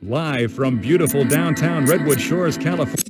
Live from beautiful downtown Redwood Shores, California.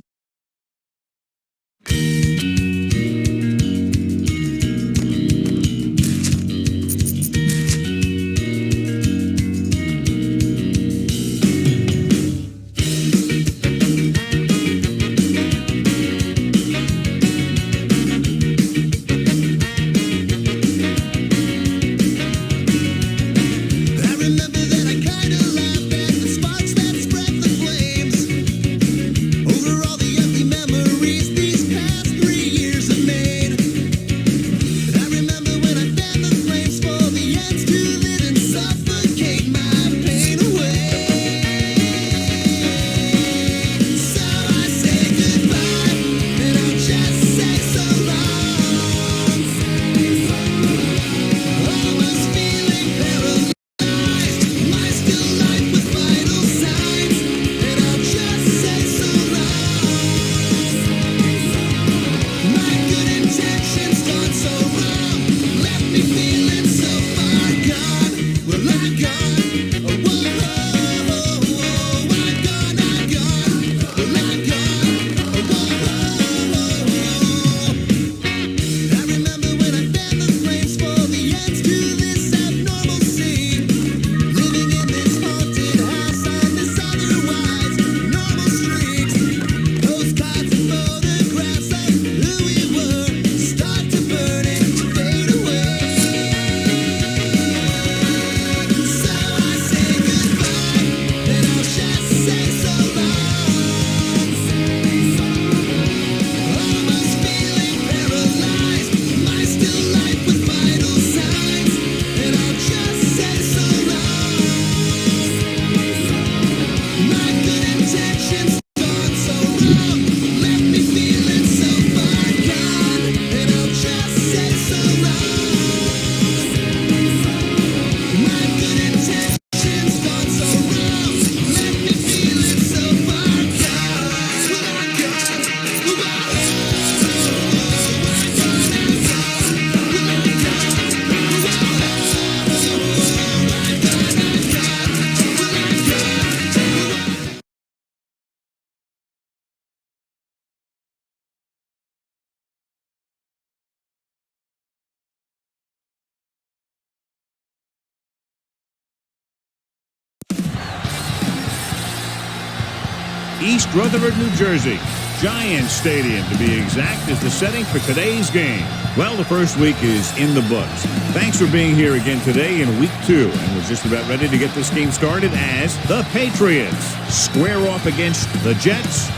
East Rutherford, New Jersey. Giant Stadium, to be exact, is the setting for today's game. Well, the first week is in the books. Thanks for being here again today in week 2. And we're just about ready to get this game started as the Patriots square off against the Jets.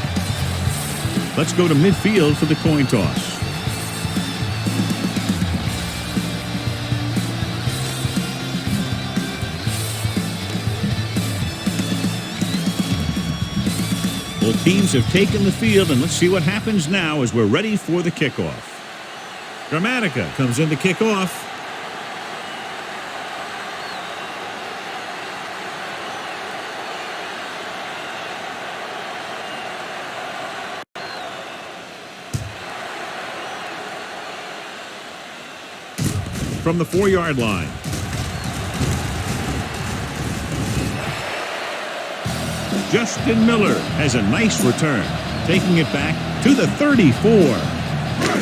Let's go to midfield for the coin toss. Both teams have taken the field, and let's see what happens now as we're ready for the kickoff. Gramatica comes in to kick off. From the 4-yard line. Justin Miller has a nice return, taking it back to the 34.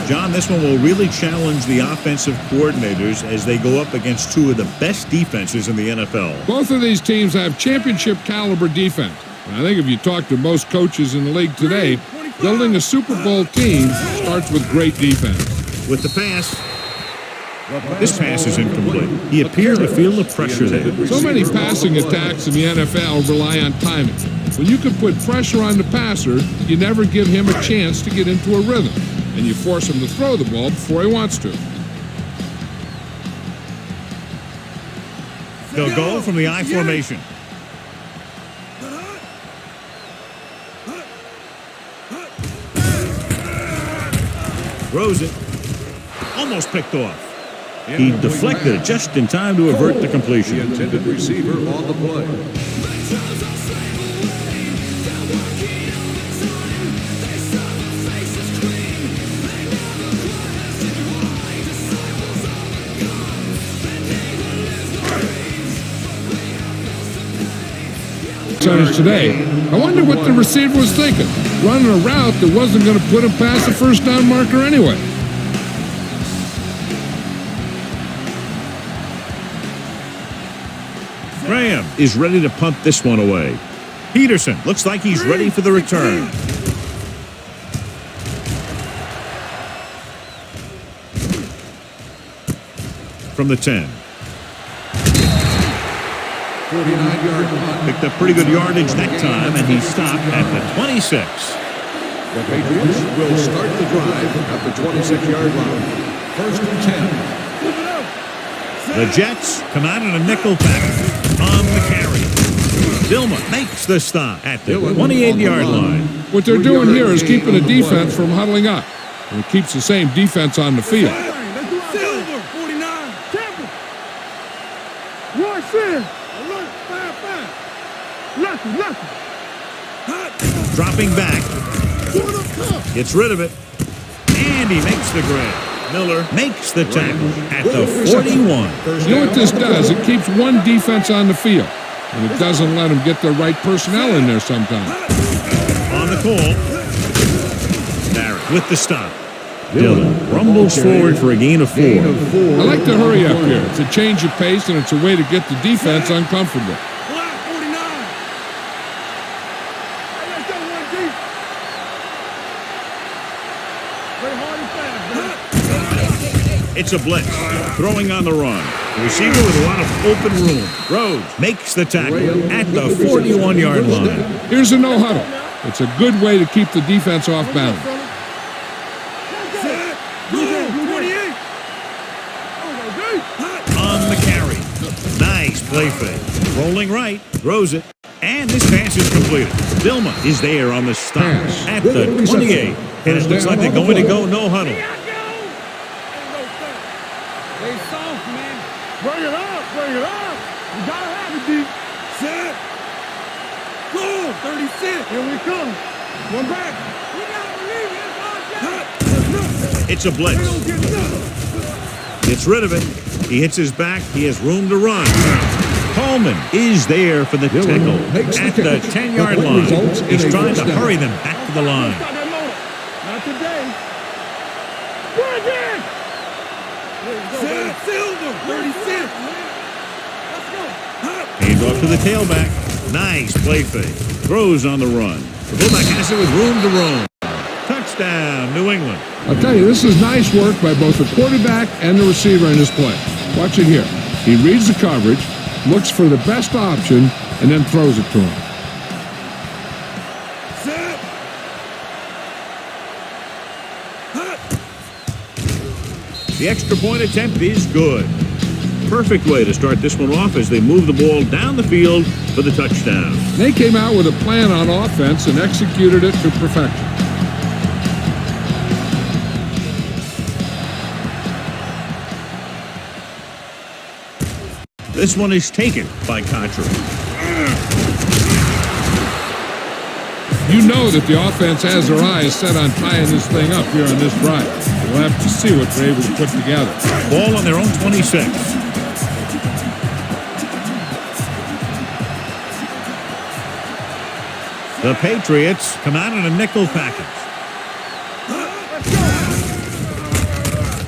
John, this one will really challenge the offensive coordinators as they go up against two of the best defenses in the NFL. Both of these teams have championship caliber defense. And I think if you talk to most coaches in the league today, building a Super Bowl team starts with great defense. With the pass. This pass is incomplete. He appeared to feel the pressure there. So many passing attacks in the NFL rely on timing. When you can put pressure on the passer, you never give him a chance to get into a rhythm, and you force him to throw the ball before he wants to. They'll go from the I formation. Throws it. Almost picked off. He deflected it just in time to avert the completion. The intended receiver on the play. yards today. I wonder what the receiver was thinking, running a route that wasn't going to put him past the first down marker anyway. Graham is ready to punt this one away. Peterson looks like he's ready for the return. From the 10. 49-yard punt. Picked up pretty good yardage that time, and he stopped at the 26. The Patriots will start the drive at the 26-yard line. First and 10. The Jets come out in a nickel package on the carry. Dilma makes the stop at the 28-yard line. What they're doing here is keeping the defense from huddling up. And it keeps the same defense on the field. Silver, 49. Temple. Watch this. Alert, 5-5. Lucky. Dropping back. Gets rid of it. And he makes the grab. Miller makes the tackle at the 41. You know what this does? It keeps one defense on the field. And it doesn't let them get the right personnel in there sometimes. On the call. Barrett with the stop. Dillon rumbles forward for a gain of 4. I like to hurry up here. It's a change of pace, and it's a way to get the defense uncomfortable. It's a blitz. Throwing on the run. The receiver with a lot of open room. Rhodes makes the tackle at the 41-yard line. Here's a no huddle. It's a good way to keep the defense off balance. On the carry. Nice play fake. Rolling right. Throws it. And this pass is completed. Dilma is there on the stop at the 28. And it looks like they're going to go no huddle. They soft, man. Bring it up. You gotta have it, D. Set. Go, 36. Here we come. One back. We gotta believe it. It's a blitz. Gets rid of it. He hits his back. He has room to run. Coleman is there for the tackle at the 10-yard line. He's trying to hurry them back to the line. Not today. Bring it. Set. Silver, 36. Let's go. Hands off to the tailback. Nice play fake. Throws on the run. The fullback has it with room to roam. Touchdown, New England. I'll tell you, this is nice work by both the quarterback and the receiver in this play. Watch it here. He reads the coverage, looks for the best option, and then throws it to him. Set. The extra point attempt is good. Perfect way to start this one off as they move the ball down the field for the touchdown. They came out with a plan on offense and executed it to perfection. This one is taken by Contra. You know that the offense has their eyes set on tying this thing up here on this drive. We'll have to see what they're able to put together. Ball on their own 26. The Patriots come out in a nickel package.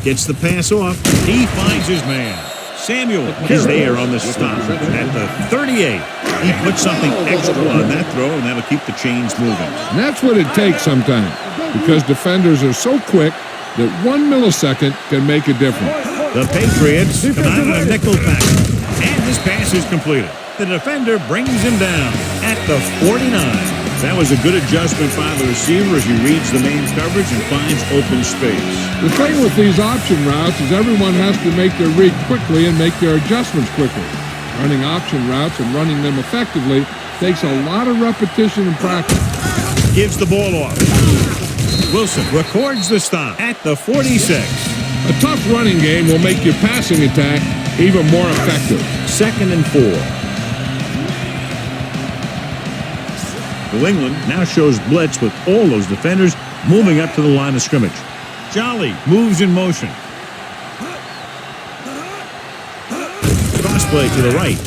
Gets the pass off. He finds his man. Samuel is there on the stop at the 38. He puts something extra on that throw, and that'll keep the chains moving. And that's what it takes sometimes, because defenders are so quick that 1 millisecond can make a difference. The Patriots come out in a nickel package, and this pass is completed. The defender brings him down at the 49. That was a good adjustment by the receiver as he reads the main coverage and finds open space. The thing with these option routes is everyone has to make their read quickly and make their adjustments quickly. Running option routes and running them effectively takes a lot of repetition and practice. Gives the ball off. Wilson records the stop at the 46. A tough running game will make your passing attack even more effective. 2nd and 4. New England now shows blitz with all those defenders moving up to the line of scrimmage. Jolly moves in motion. Crossplay to the right.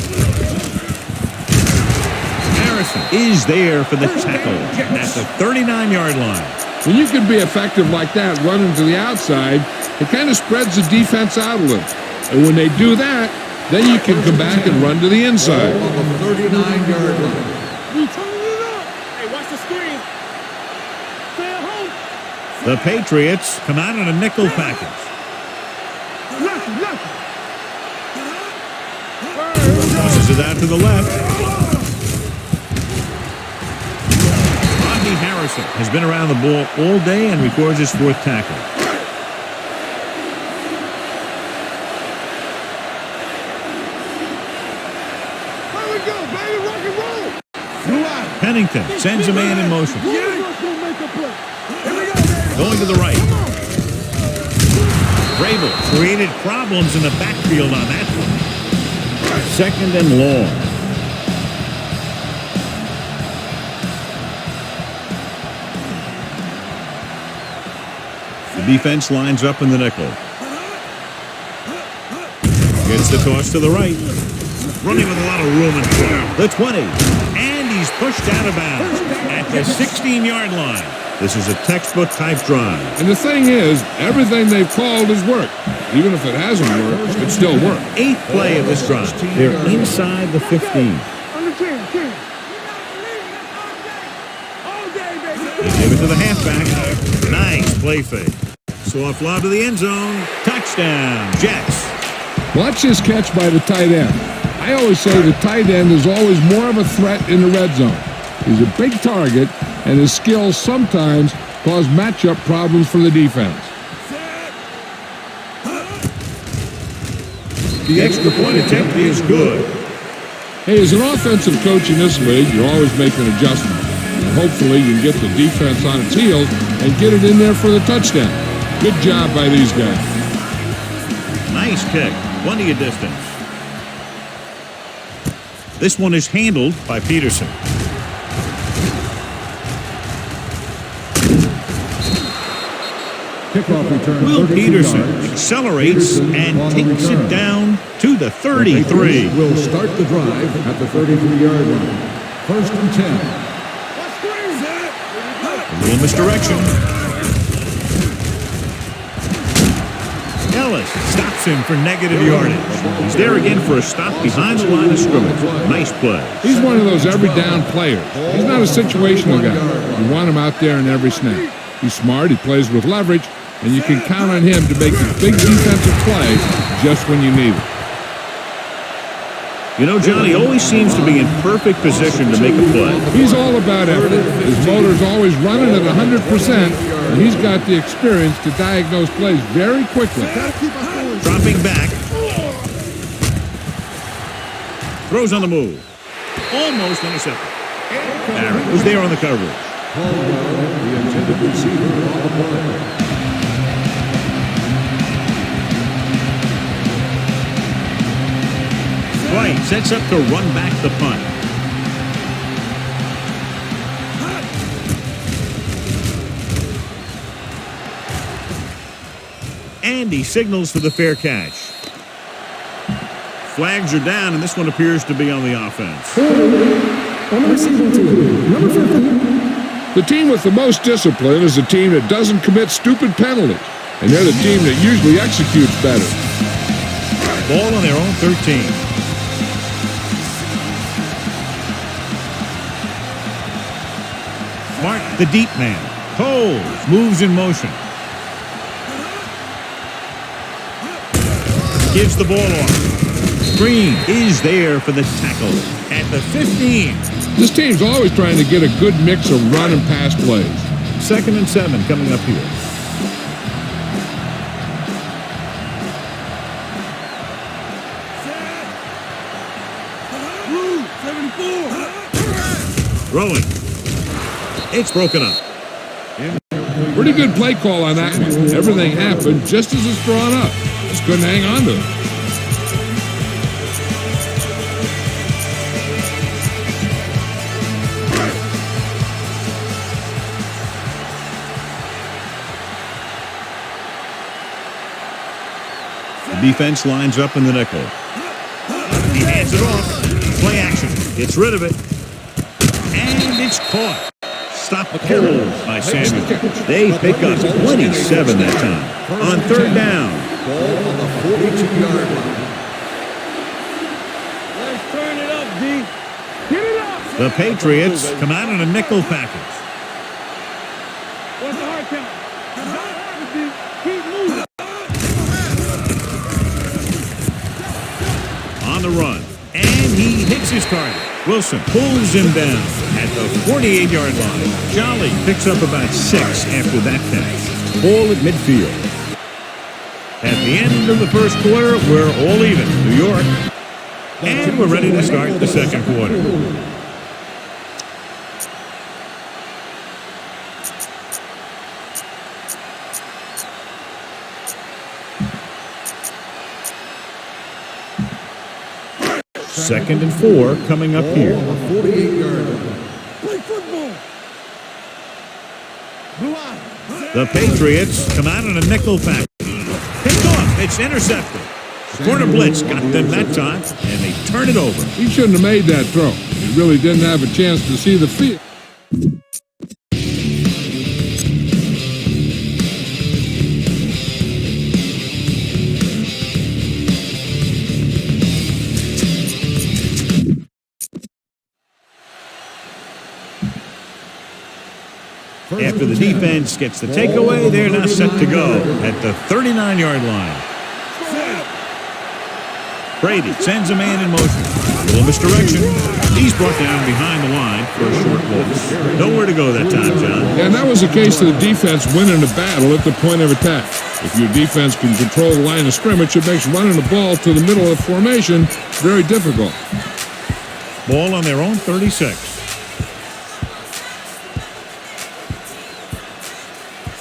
Harris Peterson is there for the tackle at the 39-yard line. When you can be effective like that, running to the outside, it kind of spreads the defense out a little. And when they do that, then you can come back and run to the inside. On the 39-yard line. We turn it up. Hey, watch the screen. Stay at home. The Patriots come out in a nickel package. Left. Tosses it out to the left. Rodney Harrison has been around the ball all day and records his 4th tackle. Here we go, baby. Rock and roll. Pennington sends a man in motion. Going to the right. Vrabel created problems in the backfield on that one. 2nd and long. The defense lines up in the nickel. Gets the toss to the right. Running with a lot of room and power. The 20. And he's pushed out of bounds at the 16-yard line. This is a textbook type drive. And the thing is, everything they've called has worked. Even if it hasn't worked, it still worked. 8th play of this drive. They're inside the 15. On the 10. All day, baby. They give it to the halfback. Nice play fake. Soft lob to the end zone. Touchdown, Jets. Watch this catch by the tight end. I always say the tight end is always more of a threat in the red zone. He's a big target, and his skills sometimes cause matchup problems for the defense. The extra point attempt is good. Hey, as an offensive coach in this league, you're always making adjustments. And hopefully you can get the defense on its heels and get it in there for the touchdown. Good job by these guys. Nice kick. Plenty of distance. This one is handled by Peterson. Kickoff return. Will Peterson accelerates and takes it down to the 33. Will start the drive at the 33-yard line. 1st and 10. A little misdirection. Ellis stops him for negative yardage. He's there again for a stop behind the line of scrimmage. Nice play. He's one of those every down players. He's not a situational guy. You want him out there in every snap. He's smart, he plays with leverage, and you can count on him to make the big defensive play just when you need it. You know, Johnny always seems to be in perfect position to make a play. He's all about effort. His motor's always running at 100%, and he's got the experience to diagnose plays very quickly. Dropping back. Throws on the move. Almost intercepted. Barrett was there on the coverage. The intended receiver on the play. White sets up to run back the punt. And he signals for the fair catch. Flags are down, and this one appears to be on the offense. On the receiving team, number 50. The team with the most discipline is the team that doesn't commit stupid penalties, and they're the team that usually executes better. Ball on their own 13. Mark, the deep man. Holds, moves in motion. Gives the ball off. Green is there for the tackle at the 15. This team's always trying to get a good mix of run and pass plays. 2nd and 7 coming up here. Throwing. It's broken up. Pretty good play call on that one. Everything happened just as it's drawn up. Just couldn't hang on to it. The defense lines up in the nickel. He hands it off. Play action. Gets rid of it. And it's caught. Stop the hold by Samuel. They pick up 27 that time. On third down. Ball on the 42-yard line. Let's turn it up, D. Get it up. The Patriots come out in a nickel package. What's the hard count? Not hard, D. Keep moving. On the run. And he hits his target. Wilson pulls him down at the 48-yard line. Jolly picks up about 6 after that catch. Ball at midfield. At the end of the first quarter, we're all even. New York. And we're ready to start the second quarter. Second and 4 coming up here. 48-yard line. Play football. Blue eye. The Patriots come out in a nickel package. Picked off. It's intercepted. The corner blitz got them that time, and they turn it over. He shouldn't have made that throw. He really didn't have a chance to see the field. After the defense gets the takeaway, they're now set to go at the 39-yard line. Brady sends a man in motion. A little misdirection. He's brought down behind the line for a short loss. Nowhere to go that time, John. And that was the case of the defense winning the battle at the point of attack. If your defense can control the line of scrimmage, it makes running the ball to the middle of the formation very difficult. Ball on their own 36.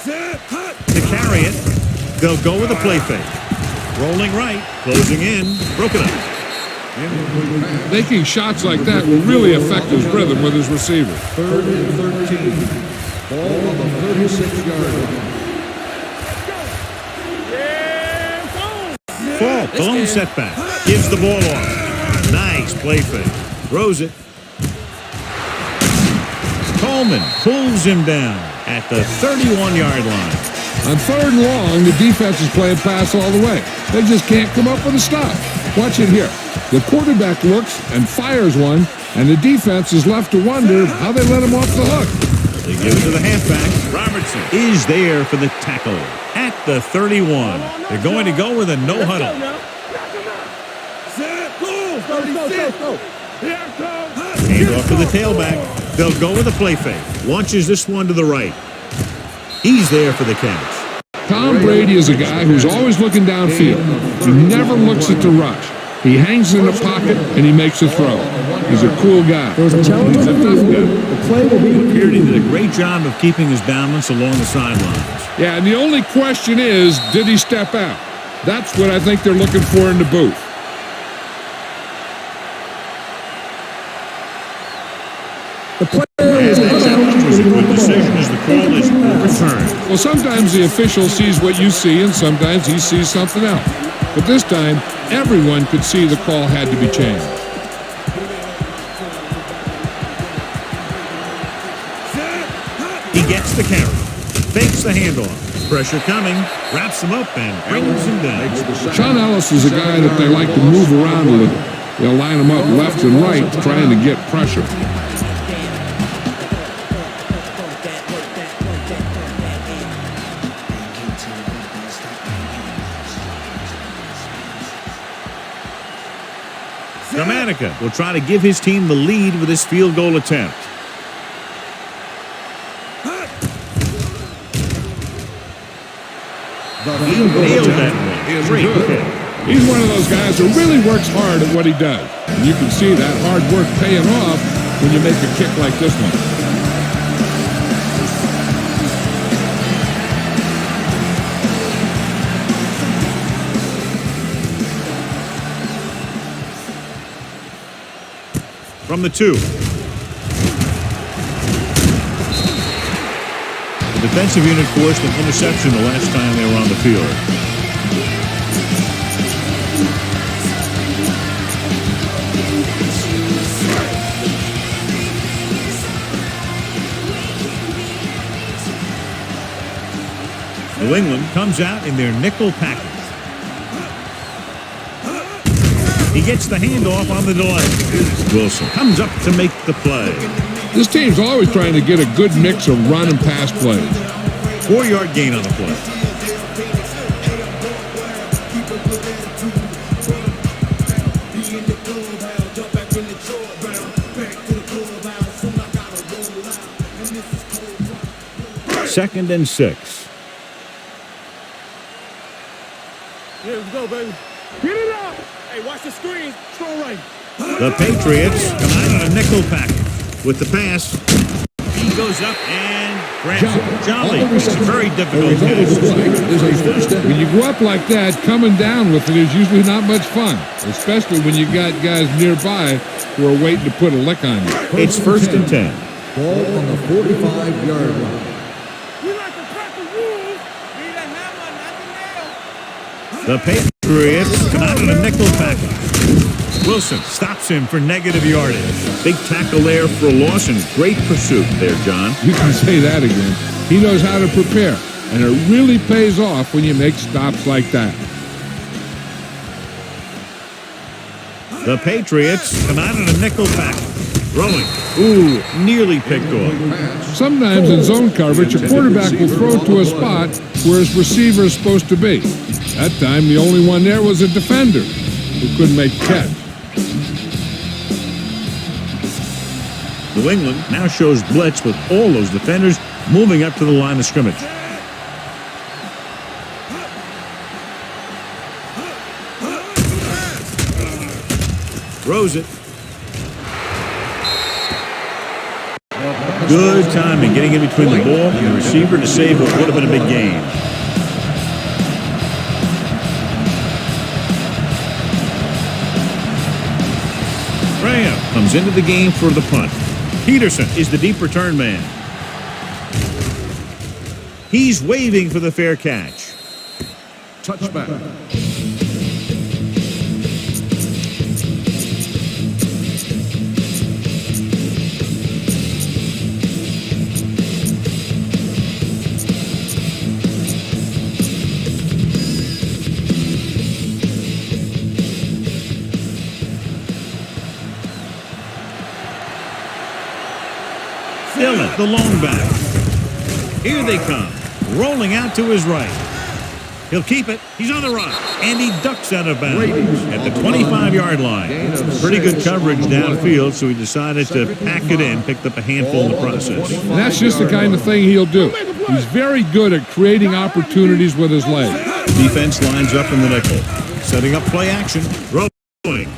To carry it, they'll go with a play fake. Rolling right, closing in, broken up. Making shots like that will really affect his rhythm with his receiver. Third and 13. Ball on the 36-yard line. Falk, lone setback. Gives the ball off. Nice play fake. Throws it. Coleman pulls him down at the 31-yard line. On third and long, the defense is playing pass all the way. They just can't come up with a stop. Watch it here. The quarterback looks and fires one, and the defense is left to wonder how they let him off the hook. They give it to the halfback. Robertson is there for the tackle at the 31. They're going to go with a no huddle. Hand off to the tailback. They'll go with a play fake. Launches this one to the right. He's there for the catch. Tom Brady is a guy who's always looking downfield. He never looks at the rush. He hangs in the pocket and he makes a throw. He's a cool guy. There's a challenge on the field. The play will be Appeared he did a great job of keeping his balance along the sidelines. Yeah, and the only question is, did he step out? That's what I think they're looking for in the booth. the player is And that challenge was a good decision as the call is overturned. Well, sometimes the official sees what you see, and sometimes he sees something else. But this time, everyone could see the call had to be changed. He gets the carry. Fakes the handoff. Pressure coming. Wraps him up and brings him down. Sean Ellis is a guy that they like to move around a little. They'll line him up left and right, trying to get pressure. Domanica will try to give his team the lead with his field goal attempt. He nailed that one. Great kick. He's one of those guys who really works hard at what he does. And you can see that hard work paying off when you make a kick like this one. From the 2. The defensive unit forced an interception the last time they were on the field. New England comes out in their nickel package. He gets the handoff on the delay. Wilson comes up to make the play. This team's always trying to get a good mix of run and pass plays. 4-yard gain on the play. Second and 6. Here we go, baby. Get it up. Hey, watch the screen. Strong right. The Patriots come out on a nickel package with the pass. He goes up and grabs it. Jolly. It's a very difficult catch. When you go up like that, coming down with it is usually not much fun, especially when you got guys nearby who are waiting to put a lick on you. It's first and 10. Ball on the 45-yard line. We like to crack the rules. Need a hammer, not the nail. The Patriots come out on a nickel package. Wilson stops him for negative yardage. Big tackle there for a loss and great pursuit there, John. You can say that again. He knows how to prepare, and it really pays off when you make stops like that. The Patriots come out on a nickel package. Rolling. Ooh, nearly picked off. Sometimes in zone coverage, a quarterback will throw to a spot where his receiver is supposed to be. That time, the only one there was a defender who couldn't make the catch. New England now shows blitz with all those defenders moving up to the line of scrimmage. Throws it. Good timing, getting in between the ball and the receiver to save what would have been a big gain. Graham comes into the game for the punt. Peterson is the deep return man. He's waving for the fair catch. Touchback. Dillon, the long back. Here they come, rolling out to his right. He'll keep it. He's on the run, and he ducks out of bounds at the 25-yard line. Pretty good coverage downfield, so he decided to pack it in, picked up a handful in the process. And that's just the kind of thing he'll do. He's very good at creating opportunities with his legs. Defense lines up in the nickel, setting up play action, rolling.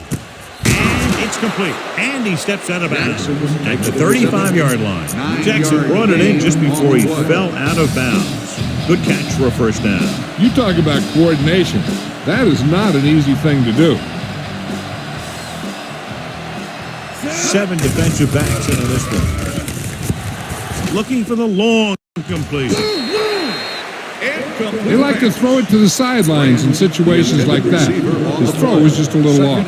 It's complete, and he steps out of bounds at the 35-yard line. Jackson brought it in just before he fell out of bounds. Good catch for a first down. You talk about coordination. That is not an easy thing to do. 7 defensive backs into this one. Looking for the long completion. They like to throw it to the sidelines in situations like that. His throw was just a little off.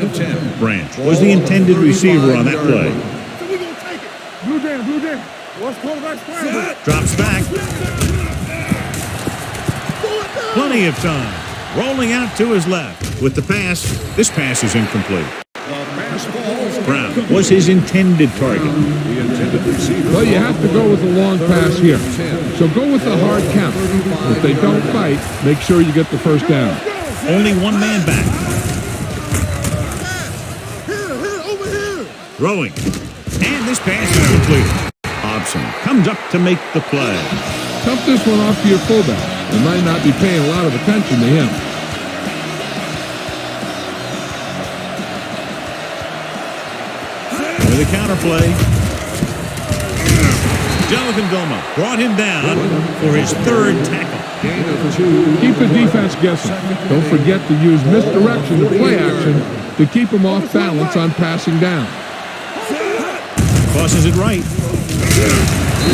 Branch was the intended receiver on that play. So we're going to take it. Blue down, blue down. What's quarterback scramble? Drops back. Plenty of time. Rolling out to his left. With the pass, this pass is incomplete. Brown was his intended target. Well, you have to go with a long pass here. So go with the hard count. If they don't fight, make sure you get the first down. Only one man back. Over here. Throwing. And this pass is completed. Hobson comes up to make the play. Dump this one off to your fullback. They might not be paying a lot of attention to him. With a counter play. Jonathan Vilma brought him down for his third tackle. Keep the defense guessing. Don't forget to use misdirection and play action to keep them off balance on passing down. Tosses it right.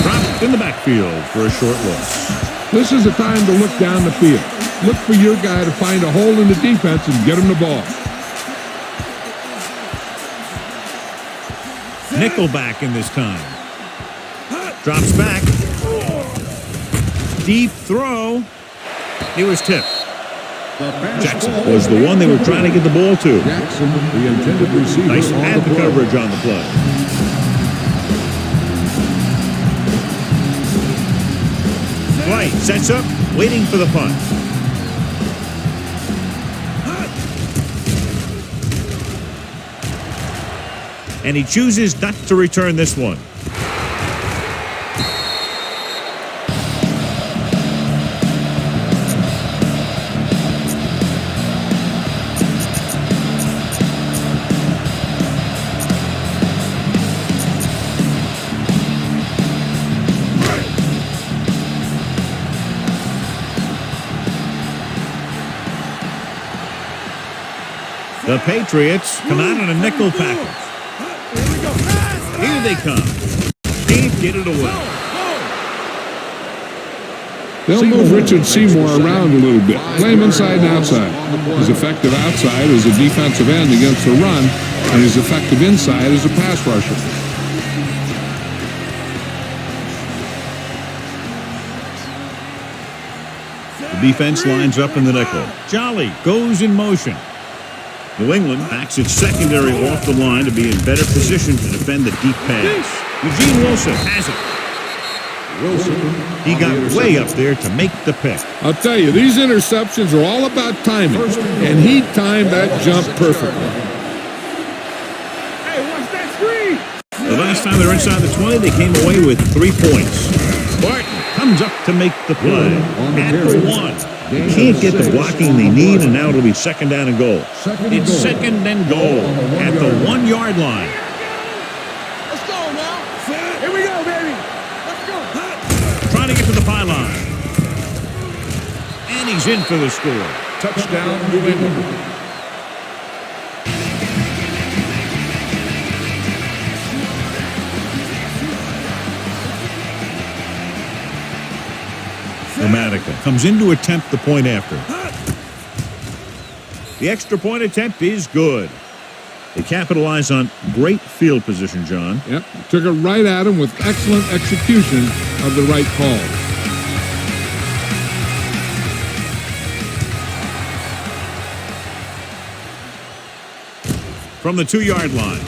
Dropped in the backfield for a short loss. This is the time to look down the field. Look for your guy to find a hole in the defense and get him the ball. Nickelback in this time. Drops back. Deep throw. He was tipped. Jackson was the one they were trying to get the ball to. Jackson, the intended receiver. Nice pad the coverage on the play. White sets up, waiting for the punt. And he chooses not to return this one. The Patriots come out in a nickel package. Here they come. Can't get it away. They'll move Richard Seymour around a little bit. Play him inside and outside. He's effective outside as a defensive end against the run, and he's effective inside as a pass rusher. The defense lines up in the nickel. Jolly goes in motion. New England backs its secondary off the line to be in better position to defend the deep pass. Eugene Wilson has it. He got way up there to make the pick. I'll tell you, these interceptions are all about timing, and he timed that jump perfectly. Hey, watch that screen! The last time they were inside the 20, they came away with 3 points. Barton comes up to make the play. At the 1. They can't get the blocking they need, and now it'll be second down and goal. It's second and goal at the 1 yard line. Let's go now. Here we go, baby. Let's go. Trying to get to the pylon. And he's in for the score. Touchdown, New England. Dramatica comes in to attempt the point after. The extra point attempt is good. They capitalize on great field position, John. Yep, took it right at him with excellent execution of the right call. From the 2 yard line.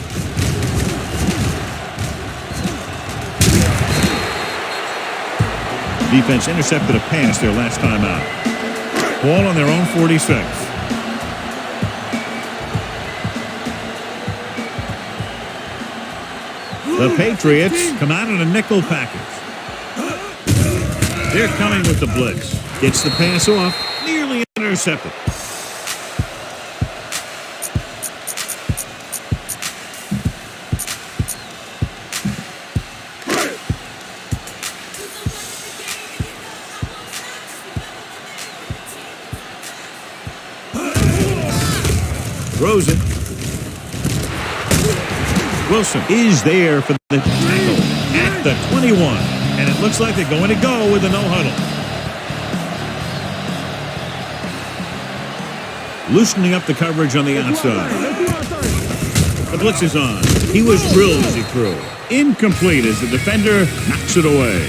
Defense intercepted a pass their last time out. Ball on their own 46. The Patriots come out in a nickel package. They're coming with the blitz. Gets the pass off, nearly intercepted. Throws it. Wilson is there for the tackle at the 21. And it looks like they're going to go with a no-huddle. Loosening up the coverage on the outside. The blitz is on. He was drilled as he threw. Incomplete as the defender knocks it away.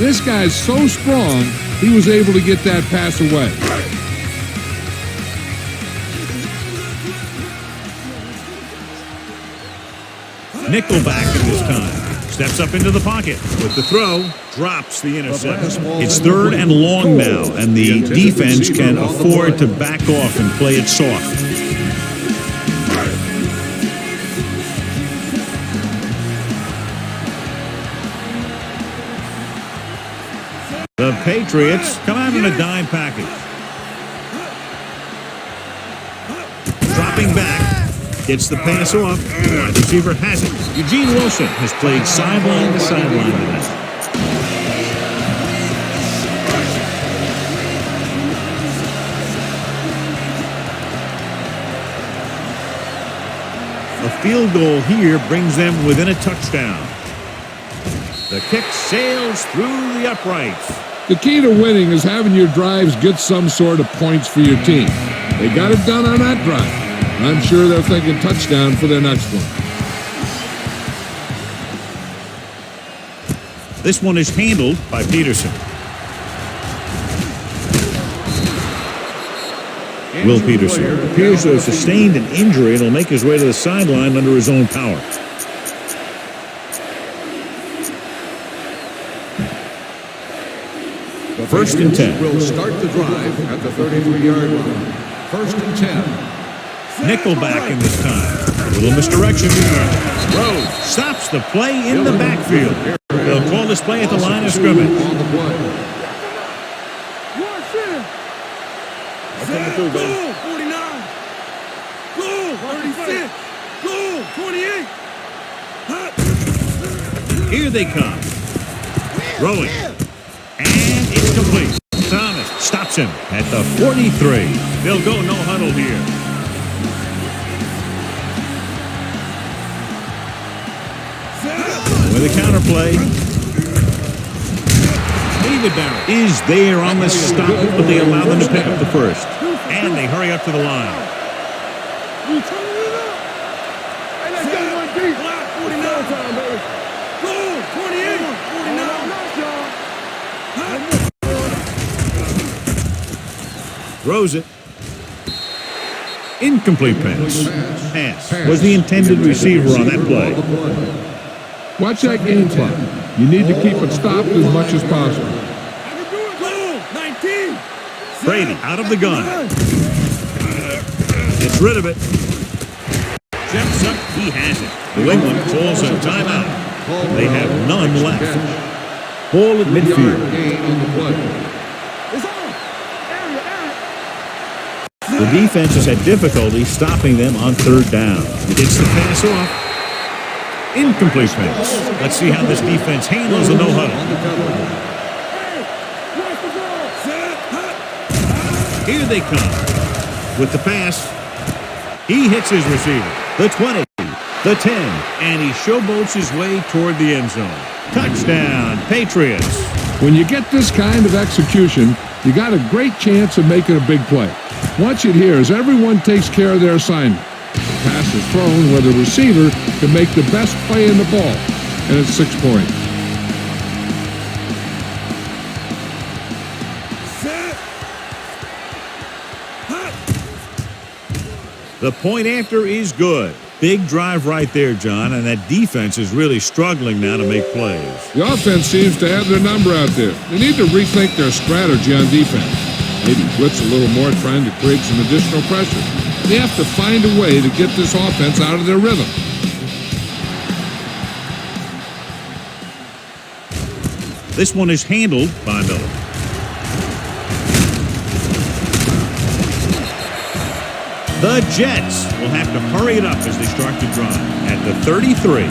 This guy's so strong, he was able to get that pass away. Nickelback in this time. Steps up into the pocket with the throw. Drops the interception. It's 3rd and long now, and the defense can afford to back off and play it soft. The Patriots come out in a dime package. Dropping back. Gets the pass off. The wide receiver has it. Eugene Wilson has played sideline to sideline tonight. A field goal here brings them within a touchdown. The kick sails through the uprights. The key to winning is having your drives get some sort of points for your team. They got it done on that drive. I'm sure they're thinking touchdown for their next one. This one is handled by Peterson. Will Peterson appears to have sustained an injury and will make his way to the sideline under his own power. First and 10. Will start the drive at the 33-yard line. First and 10. Nickelback in this time. A little misdirection. Rhodes stops the play in the backfield. They'll call this play at the line of scrimmage. On the play. Goal, 49. Goal, 36. Goal, 28. Here they come. Throwing. And it's complete. Thomas stops him at the 43. They'll go no huddle here. With a counterplay. David Barrett is there on the stop, but they allow them to pick up the first. And they hurry up to the line. Throws it. Incomplete pass. Pass was the intended receiver on that play. Watch that game clock. You need to keep it stopped as much as possible. Brady out of the gun. Gets rid of it. Jumps up. He has it. New England calls a timeout. They have none left. Ball at midfield. The defense has had difficulty stopping them on third down. Gets the pass off. Incomplete pass. Let's see how this defense handles the no-huddle. Here they come. With the pass, he hits his receiver. The 20, the 10, and he showboats his way toward the end zone. Touchdown, Patriots. When you get this kind of execution, you got a great chance of making a big play. Watch it here as everyone takes care of their assignment. The pass is thrown where the receiver can make the best play in the ball, and it's 6 points. The point after is good. Big drive right there, John, and that defense is really struggling now to make plays. The offense seems to have their number out there. They need to rethink their strategy on defense. Maybe blitz a little more, trying to create some additional pressure. They have to find a way to get this offense out of their rhythm. This one is handled by Miller. The Jets will have to hurry it up as they start to drive at the 33.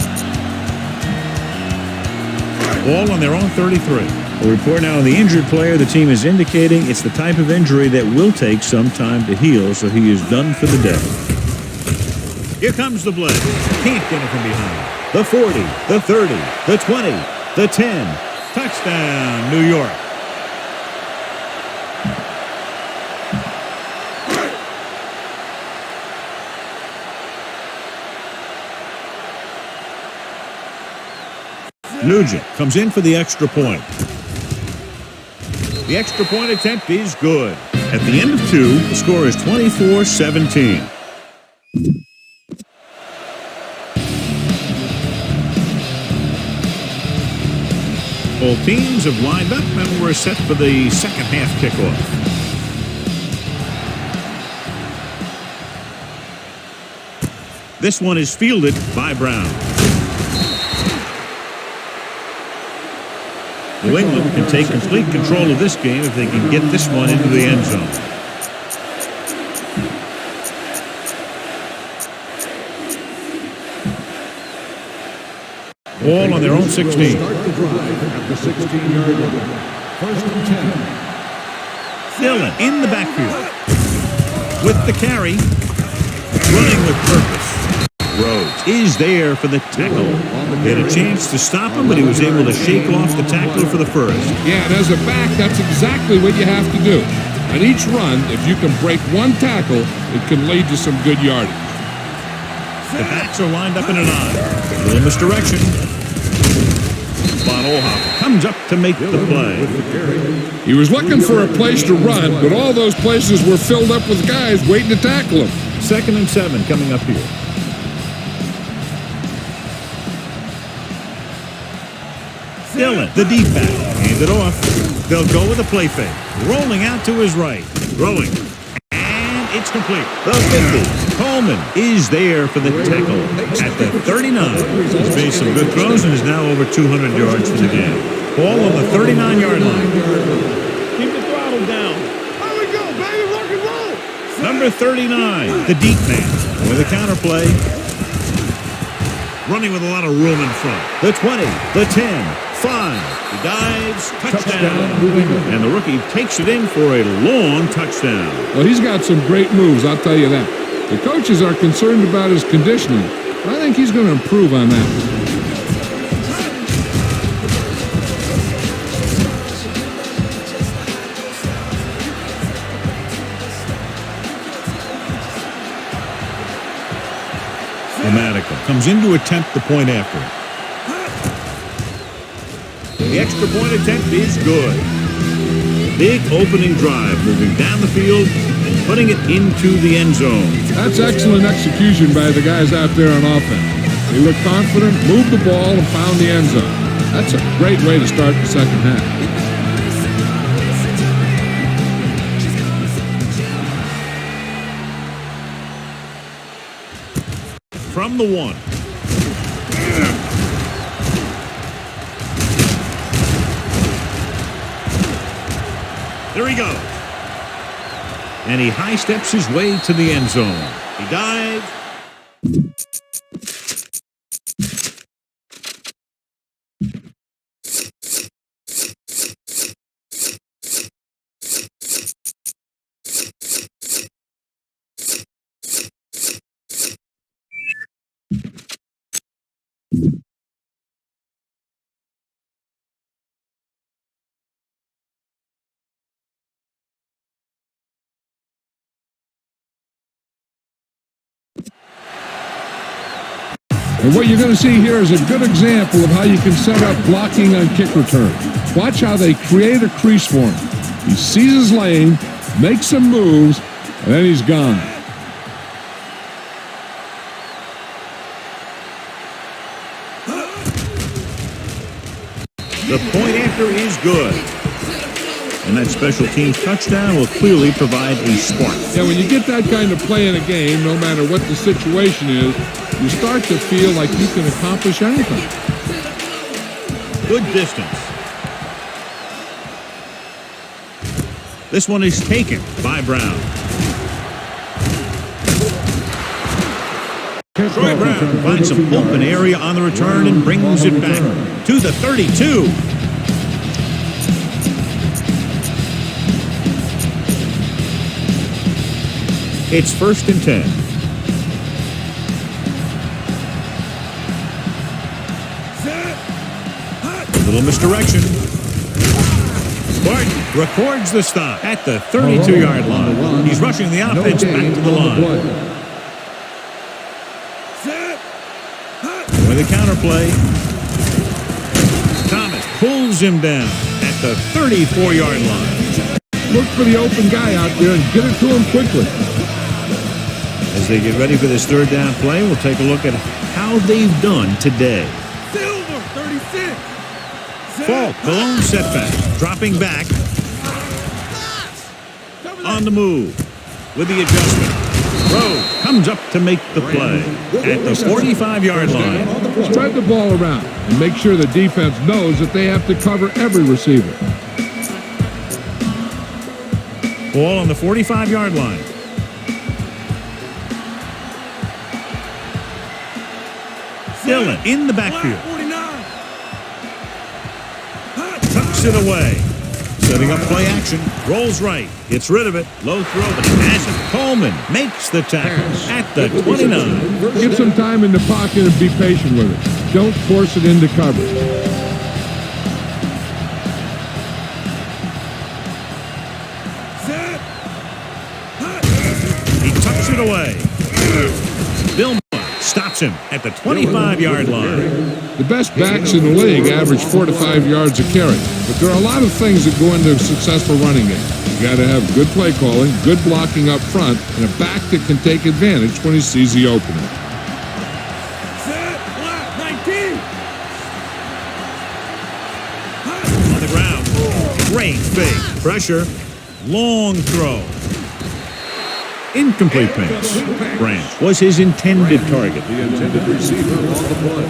Ball on their own 33. A report now on the injured player. The team is indicating it's the type of injury that will take some time to heal, so he is done for the day. Here comes the blitz. Can't get it from behind. The 40, the 30, the 20, the 10. Touchdown, New York. Nugent comes in for the extra point. The extra point attempt is good. At the end of 2, the score is 24-17. Both teams have lined up and we're set for the second half kickoff. This one is fielded by Brown. New England can take complete control of this game if they can get this one into the end zone. Ball on their own 16. Start the drive at the 16-yard line. First and 10. Dillon in the backfield. With the carry. Running with purpose. Rhodes is there for the tackle. He had a chance to stop him, but he was able to shake off the tackler for the first. Yeah, and as a back, that's exactly what you have to do. On each run, if you can break one tackle, it can lead to some good yardage. The backs are lined up in an eye. A little misdirection. Stefano comes up to make the play. He was looking for a place to run, but all those places were filled up with guys waiting to tackle him. 2nd and 7 coming up here. Dillon, the deep back, hand it off. They'll go with a play fake. Rolling out to his right. Throwing. And it's complete. The 50. Coleman is there for the tackle at the 39. He's made some good throws and is now over 200 yards for the game. Ball on the 39-yard line. Keep the throttle down. Here we go, baby. Rock and roll. Number 39, the deep man with a counter play. Running with a lot of room in front. The 20, the 10, 5. He dives, touchdown. And the rookie takes it in for a long touchdown. Well, he's got some great moves, I'll tell you that. The coaches are concerned about his conditioning, but I think he's going to improve on that. Comes in to attempt the point after. The extra point attempt is good. Big opening drive, moving down the field and putting it into the end zone. That's excellent execution by the guys out there on offense. They looked confident, moved the ball, and found the end zone. That's a great way to start the second half. From the 1. There he goes. And he high steps his way to the end zone. He dives. And what you're going to see here is a good example of how you can set up blocking on kick return. Watch how they create a crease for him. He sees his lane, makes some moves, and then he's gone. The point after is good. And that special teams touchdown will clearly provide a spark. Yeah, when you get that kind of play in a game, no matter what the situation is, you start to feel like you can accomplish anything. Good distance. This one is taken by Brown. Troy Brown finds some open area on the return and brings it back to the 32. It's 1st and 10. A little misdirection. Barton records the stop at the 32-yard line. He's rushing the offense back to the line. With a counter play. Thomas pulls him down at the 34-yard line. Look for the open guy out there and get it to him quickly. As they get ready for this 3rd down play, we'll take a look at how they've done today. Silver, 36. Falk, the lone setback, dropping back. On the move with the adjustment. Rhodes comes up to make the play at the 45-yard line. Spread the ball around and make sure the defense knows that they have to cover every receiver. Ball on the 45-yard line. Dillon in the backfield. Tucks it away. Setting up play action. Rolls right. Gets rid of it. Low throw, but he has it. Coleman makes the tackle at the 29. Give some time in the pocket and be patient with it. Don't force it into coverage. He tucks it away. Bill stops stops him at the 25-yard line. The best backs in the league average 4 to 5 yards a carry, but there are a lot of things that go into a successful running game. You got to have good play calling, good blocking up front, and a back that can take advantage when he sees the opening. Set, black, 19. On the ground. Great fake. Pressure. Long throw. Incomplete pass. Branch was his intended target. The intended receiver on the play.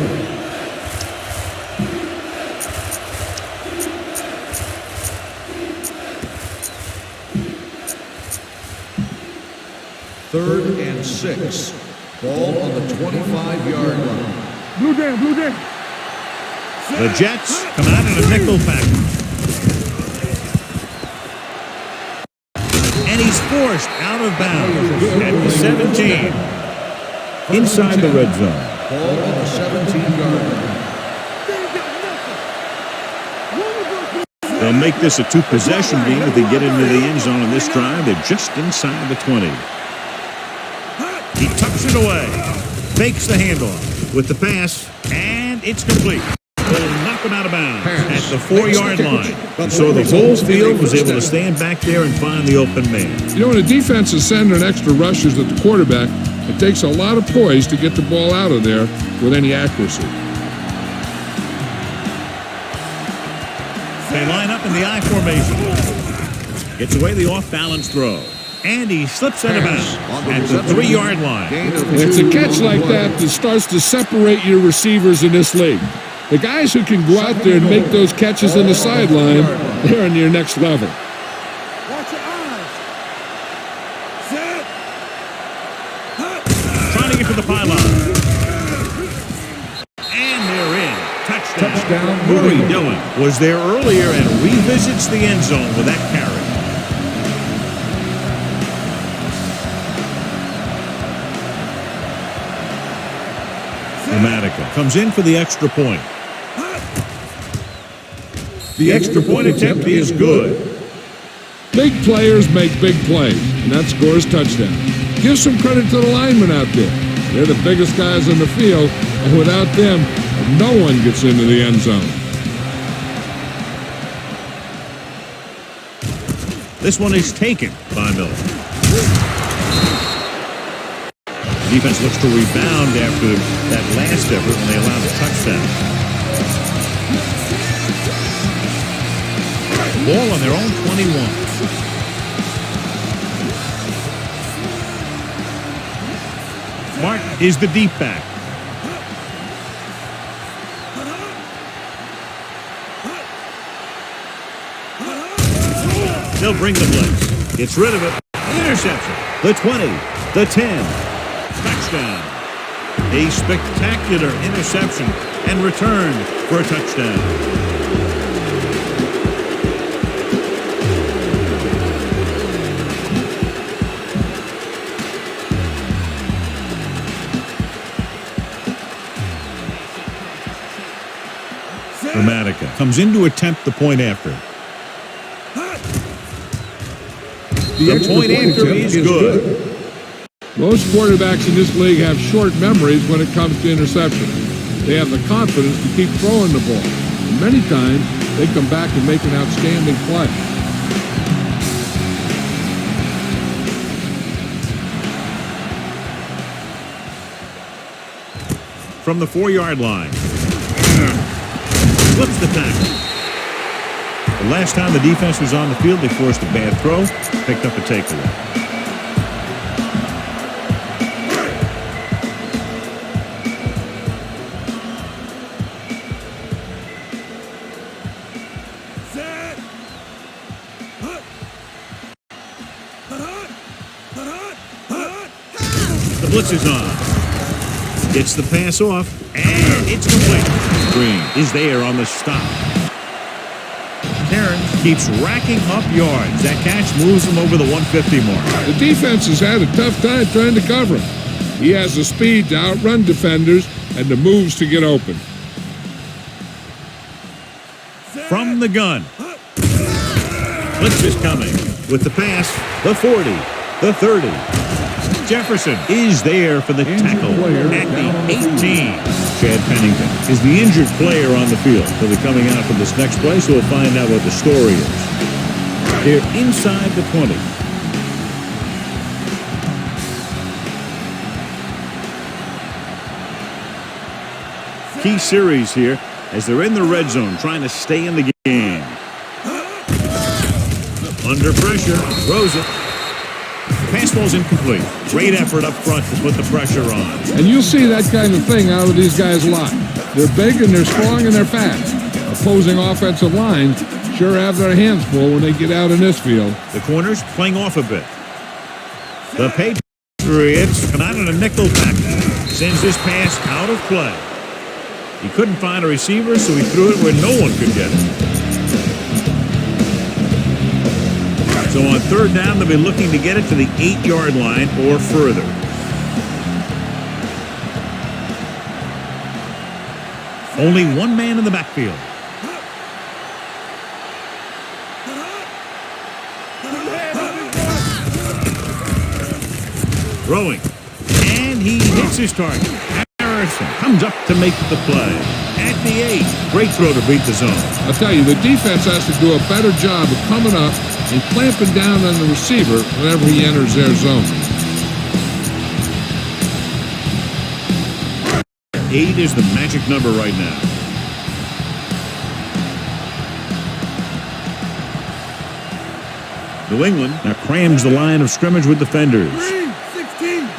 Third and 6. Ball on the 25-yard line. Blue down, blue down. The Jets come out in a nickel package. And he's forced out of bounds at the 17. Inside the red zone. Ball on the 17-yard line. They'll make this a two-possession game if they get into the end zone on this drive. They're just inside the 20. He tucks it away. Fakes the handoff with the pass, and it's complete. They'll knock him out of bounds at the 4-yard line. So the whole field was able to stand back there and find the open man. You know, when a defense is sending extra rushers at the quarterback, it takes a lot of poise to get the ball out of there with any accuracy. They line up in the I formation. Gets away the off-balance throw. And he slips out of bounds at the 3-yard line. It's a catch like that that starts to separate your receivers in this league. The guys who can go out there and make those catches on the sideline, they're on your next level. Watch your eyes. Set. Trying to get to the pylon. And they're in. Touchdown. Corey Dillon was there earlier and revisits the end zone with that carry. Dramatica comes in for the extra point. The extra point attempt is good. Big players make big plays, and that scores touchdown. Give some credit to the linemen out there. They're the biggest guys on the field, and without them, no one gets into the end zone. This one is taken by Miller. Defense looks to rebound after that last effort when they allowed a touchdown. Ball on their own 21. Martin is the deep back. They'll bring the blitz. Gets rid of it. Interception. The 20. The 10. Touchdown. A spectacular interception and return for a touchdown. Dramatica comes in to attempt the point after. The point after is good. Most quarterbacks in this league have short memories when it comes to interception. They have the confidence to keep throwing the ball. And many times, they come back and make an outstanding play. From the 4-yard line. Flips the tackle. The last time the defense was on the field, they forced a bad throw, picked up a takeaway. The blitz is on. Gets the pass off, and it's complete. Green is there on the stop. Karen keeps racking up yards. That catch moves him over the 150 mark. The defense has had a tough time trying to cover him. He has the speed to outrun defenders and the moves to get open. From the gun. Blitz is coming with the pass, the 40, the 30. Jefferson is there for the tackle at the 18. Chad Pennington is the injured player on the field. He'll be coming out for this next play, so we'll find out what the story is. They're inside the 20. Key series here as they're in the red zone trying to stay in the game. Under pressure, throws it. Pass ball's incomplete. Great effort up front to put the pressure on. And you'll see that kind of thing out of these guys a lot. They're big and they're strong and they're fast. Opposing offensive lines sure have their hands full when they get out in this field. The corners playing off a bit. The Patriots come out in a nickel package. Sends this pass out of play. He couldn't find a receiver, so he threw it where no one could get it. So on third down, they'll be looking to get it to the 8-yard line or further. Only one man in the backfield. Throwing. And he hits his target. Harrison comes up to make the play. At the 8. Great throw to beat the zone. I'll tell you, the defense has to do a better job of coming up and clamping down on the receiver whenever he enters their zone. 8 is the magic number right now. New England now crams the line of scrimmage with defenders. 16.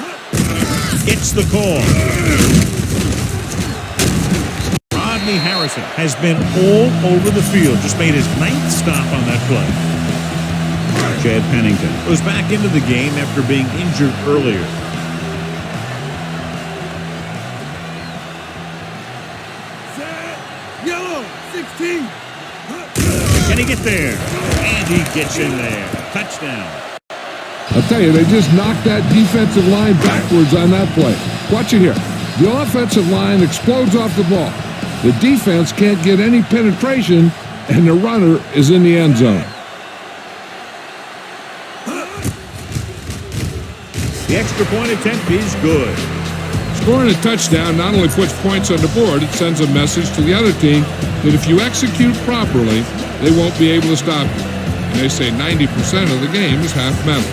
Gets the call. Rodney Harrison has been all over the field. Just made his 9th stop on that play. Chad Pennington goes back into the game after being injured earlier. Set. Yellow. 16. Can he get there? And he gets in there. Touchdown. I'll tell you, they just knocked that defensive line backwards on that play. Watch it here. The offensive line explodes off the ball. The defense can't get any penetration, and the runner is in the end zone. The extra point attempt is good. Scoring a touchdown not only puts points on the board, it sends a message to the other team that if you execute properly, they won't be able to stop you. And they say 90% of the game is half mental.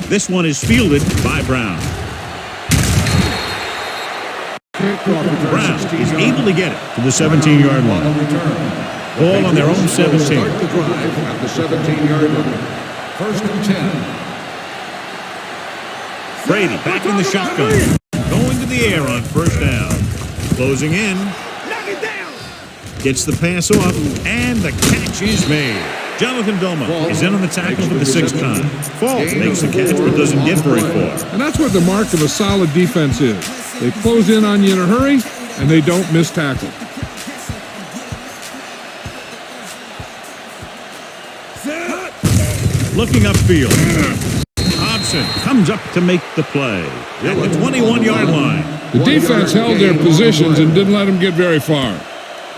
This one is fielded by Brown. Brown is able to get it to the 17-yard line. Ball on their own 17. Start the drive at the 17-yard line. 1st and 10. Brady back in the shotgun. Going to the air on 1st down. Closing in. Knock it down. Gets the pass off, and the catch is made. Jonathan Doma is in on the tackle for the 6th time. Falls makes the catch, but doesn't get very far. And that's what the mark of a solid defense is. They close in on you in a hurry, and they don't miss tackle. Looking upfield. Hobson comes up to make the play at the 21-yard line. The defense held their positions and didn't let them get very far.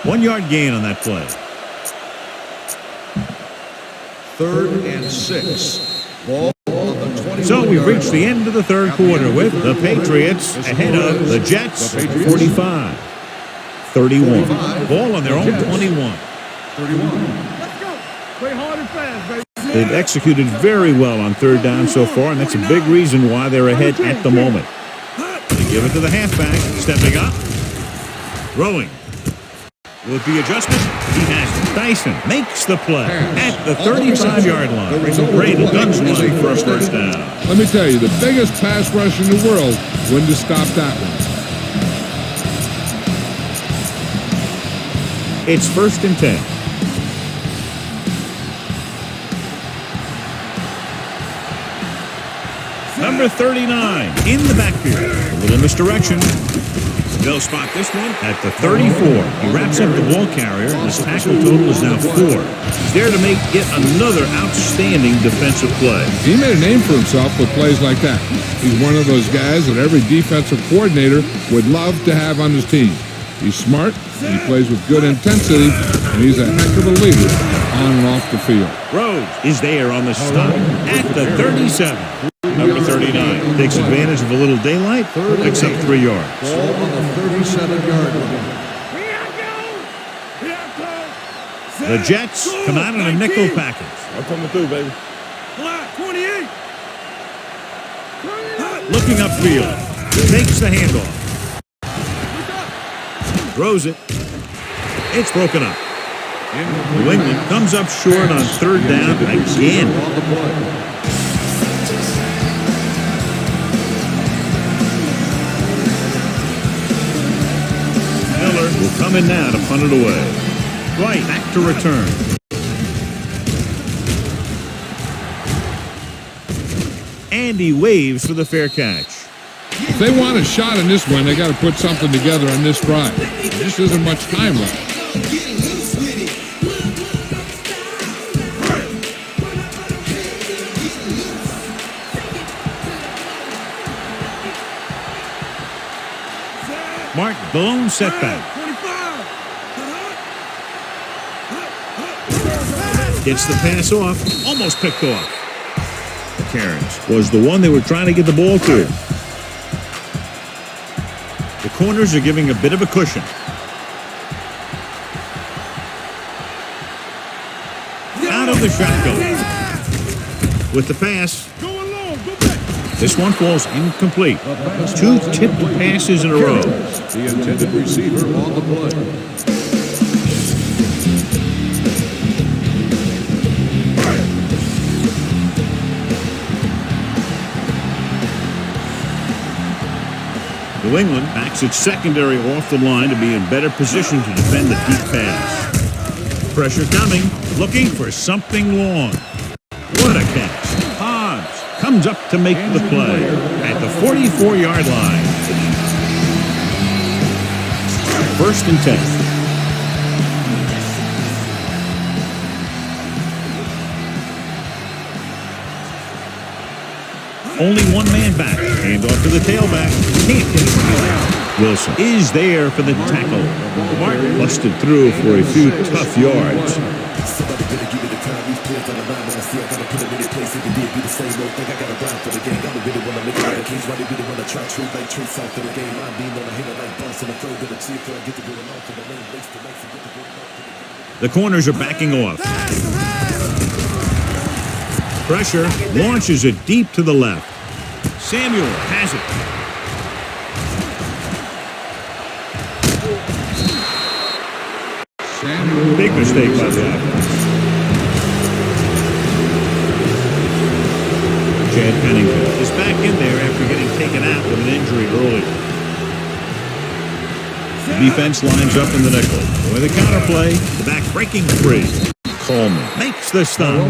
1-yard gain on that play. 3rd and 6. Ball on the 21. So we've reached the end of the 3rd quarter with the Patriots ahead of the Jets 45-31. Ball on their own 21. 31. Let's go. Play hard and fast, baby. They've executed very well on 3rd down so far, and that's a big reason why they're ahead at the moment. They give it to the halfback, stepping up, throwing. With the adjustment, he has it. Dyson makes the play at the 35-yard line. Brady guns one for a 1st down. Let me tell you, the biggest pass rush in the world wouldn't have stopped that one. It's 1st and 10. Number 39 in the backfield. A little misdirection. They'll spot this one at the 34. He wraps up the ball carrier, and his tackle total is now 4. He's there to make yet another outstanding defensive play. He made a name for himself with plays like that. He's one of those guys that every defensive coordinator would love to have on his team. He's smart, he plays with good intensity, and he's a heck of a leader on and off the field. Rhodes is there on the stop at the 37. Number 39 takes advantage of a little daylight, picks up 3 yards. Ball on the 37-yard line. The Jets come out in a nickel package. I'm coming through, baby. 28. Looking upfield, takes the handoff. Throws it. It's broken up. New England comes up short on 3rd down again. Miller will come in now to punt it away. Right back to return. And he waves for the fair catch. If they want a shot in this one, they got to put something together on this drive. There just isn't much time left. Mark, blown setback. Gets the pass off, almost picked off. Cairns was the one they were trying to get the ball to. The corners are giving a bit of a cushion. Out of the shotgun. With the pass. This one falls incomplete. 2 tipped passes in a row. The intended receiver on the play. New England backs its secondary off the line to be in better position to defend the deep pass. Pressure coming, looking for something long. What a catch. Hobbs comes up to make the play at the 44-yard line. 1st and 10. Only one man back. Hand off to the tailback. Can't get it right. Wilson is there for the tackle. Martin busted through for a few tough yards. The corners are backing off. Pressure launches it deep to the left. Samuel has it. Big mistake by the offense. Chad Pennington is back in there after getting taken out with an injury early. The defense lines up in the nickel. With a counterplay, the back breaking free. Coleman makes the stop.